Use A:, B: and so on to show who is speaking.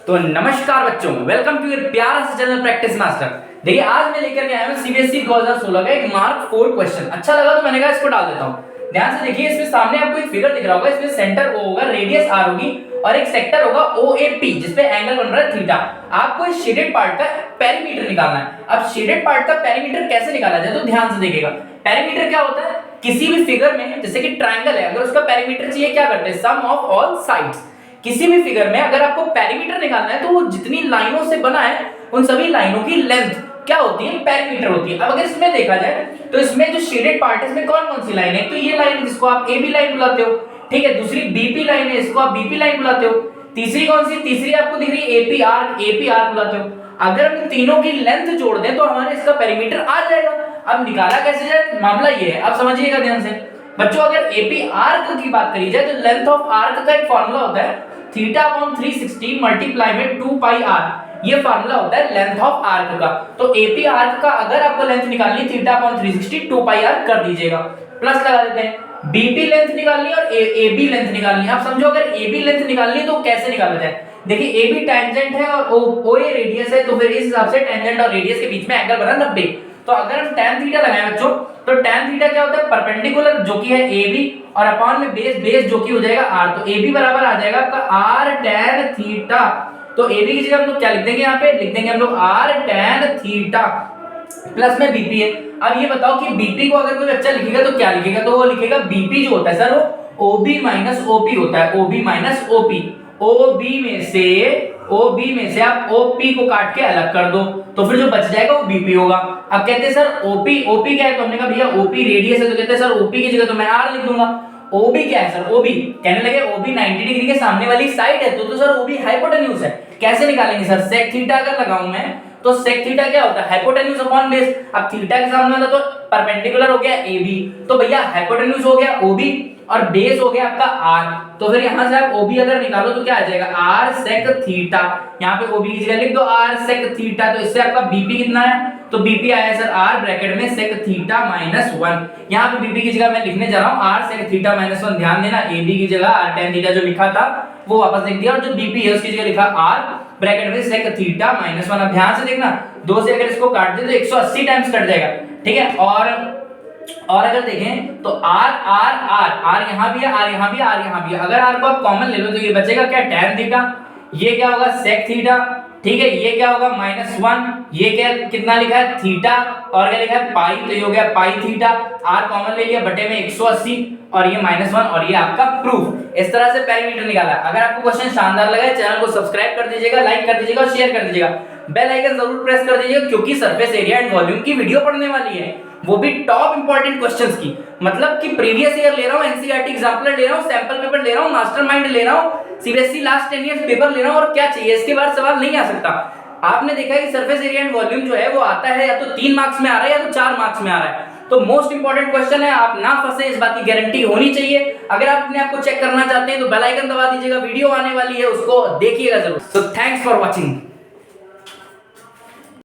A: तो नमस्कार बच्चों, वेलकम टू योर प्यारा सा चैनल प्रैक्टिस मास्टर। देखिए आज मैं लेकर के आया हूं सीबीएसई 2016 का एक मार्क 4 क्वेश्चन। अच्छा लगा तो मैंने कहा इसको डाल देता हूं। ध्यान से देखिए, इसमें सामने आपको एक फिगर दिख रहा होगा, इसमें सेंटर O होगा, रेडियस R होगी और एक सेक्टर होगा OAP जिस पे एंगल बन रहा है थीटा। आपको इस शेडेड पार्ट का पेरीमीटर निकालना है। अब शेडेड पार्ट का पेरीमीटर कैसे निकाला जाए तो ध्यान से देखिएगा। पेरीमीटर क्या होता है? किसी भी फिगर में, जैसे कि ट्रायंगल है, अगर उसका पेरीमीटर चाहिए क्या करते हैं? सम ऑफ ऑल साइड्स। किसी भी फिगर में अगर आपको पेरीमीटर निकालना है तो वो जितनी लाइनों से बना है उन सभी लाइनों की लेंथ क्या होती है? पेरीमीटर होती है। अब अगर इसमें देखा जाए तो इसमें जो शेडेड पार्ट है इसमें कौन कौन सी लाइन है? तो ये लाइन जिसको आप AB लाइन बुलाते हो, ठीक है। दूसरी BP लाइन है, इसको आप BP लाइन बुलाते हो। तीसरी कौन सी? तीसरी आपको दिख रही है AP आर्क बुलाते हो। अगर हम तीनों की लेंथ जोड़ दें तो हमारे इसका पेरीमीटर आ जाएगा। अब निकाला कैसे जाए? मामला ये है, अब समझिएगा ध्यान से बच्चों। अगर AP आर्क की बात करी जाए तो लेंथ ऑफ आर्क का एक फार्मूला होता है θ/360 मल्टीप्लाई में 2 पाई r। ये फार्मूला होता है लेंथ ऑफ आर्क का। तो AP आर्क का अगर आपको लेंथ निकालनी θ/360 2 पाई r कर दीजिएगा, प्लस लगा देते हैं। BP लेंथ निकालनी और AB लेंथ निकालनी है। आप समझो अगर AB लेंथ निकालनी है तो कैसे निकाला जाए? देखिए AB टेंजेंट है और OA रेडियस है, तो फिर इस हिसाब से टेंजेंट और रेडियस के बीच में एंगल बना 90। तो अगर हम tan थीटा लगाएं बच्चों तो tan थीटा क्या होता है? परपेंडिकुलर जो कि है AB और अपॉन में बेस जो कि हो जाएगा r। तो AB बराबर आ जाएगा आपका r tan थीटा। तो AB की जगह हम लोग क्या लिख देंगे? यहाँ पे लिख देंगे हम लोग r tan थीटा प्लस में BP है। अब ये बताओ कि BP को अगर कोई बच्चा लिखेगा तो क्या लिखेगा? तो वो लिखेगा BP जो होता है सर वो OB माइनस OP होता है। OB minus OP। OB में से आप OP को काट के अलग कर दो तो फिर जो बच जाएगा वो BP होगा। अब कहते हैं सर OP क्या है? तो हमने कहा भैया OP रेडियस है, तो कहते हैं सर OP की जगह तो मैं R लिख दूंगा। OB क्या है सर? OB कहने लगे OB 90 डिग्री के सामने वाली साइड है, तो सर OB हाइपोटेन्यूज है। कैसे निकालेंगे सर? सेक थीटा अगर लगाऊं मैं तो सेक थीटा क्या होता है? Hypotenuse upon base. अब थीटा के सामने वाला तो परपेंडिकुलर हो गया AB, तो भैया हाइपोटेन्यूज हो गया OB और बेस हो गया आपका R। तो फिर यहां से आप OB अगर निकालो तो क्या आ जाएगा? R sec theta. यहां पे OB की जगह लिख दो R sec थीटा। तो इससे आपका BP कितना है? तो BP आया सर R ब्रैकेट में sec थीटा माइनस 1। यहां पे BP की जगह मैं लिखने जा रहा हूं R sec थीटा माइनस 1। ध्यान देना, AB की जगह R tan थीटा जो लिखा था वो वापस लिख दिया और जो BP है उसकी जगह लिखा R ब्रैकेट में sec थीटा माइनस 1। अब ध्यान से देखना, 2 से अगर इसको काट दे तो 180 टाइम्स कट जाएगा, ठीक है। और अगर देखें तो R यहाँ भी है, R यहाँ भी है, R यहाँ भी है। अगर R को आप कॉमन ले लो तो ये बचेगा क्या? tan theta. ये क्या होगा? sec थीटा, ठीक है। ये क्या होगा? -1। ये क्या कितना लिखा है? थीटा। और क्या लिखा है? पाई, तो ये हो गया पाई थीटा। R कॉमन ले लिया, बटे में 180 और ये -1 और ये आपका प्रूफ। इस तरह से पेरीमीटर निकाला। अगर आपको क्वेश्चन शानदार लगा, चैनल को सब्सक्राइब कर दीजिएगा, लाइक कर दीजिएगा और शेयर कर दीजिएगा। बेल आइकन जरूर प्रेस कर दीजिएगा क्योंकि सरफेस एरिया एंड वॉल्यूम की वीडियो पढ़ने वाली है, वो भी टॉप इंपॉर्टेंट क्वेश्चंस की। मतलब कि प्रीवियस ईयर ले रहा हूं, एनसीईआरटी एग्जाम्पलर ले रहा हूं, सैंपल पेपर ले रहा हूं, मास्टरमाइंड ले रहा हूं, सीबीएसई लास्ट 10 इयर्स पेपर ले रहा हूं। और क्या चाहिए? इसके बाद सवाल नहीं आ सकता। आपने देखा है कि सरफेस एरिया एंड वॉल्यूम जो है वो आता है या तो 3 मार्क्स में आ रहा है या तो 4 मार्क्स में आ रहा है। तो मोस्ट इंपॉर्टेंट क्वेश्चन है, आप ना फंसे, इस बात की गारंटी होनी चाहिए। अगर आप अपने आप को चेक करना चाहते हैं तो बेल आइकन दबा दीजिएगा, वीडियो आने वाली है उसको देखिएगा जरूर। So thanks for watching.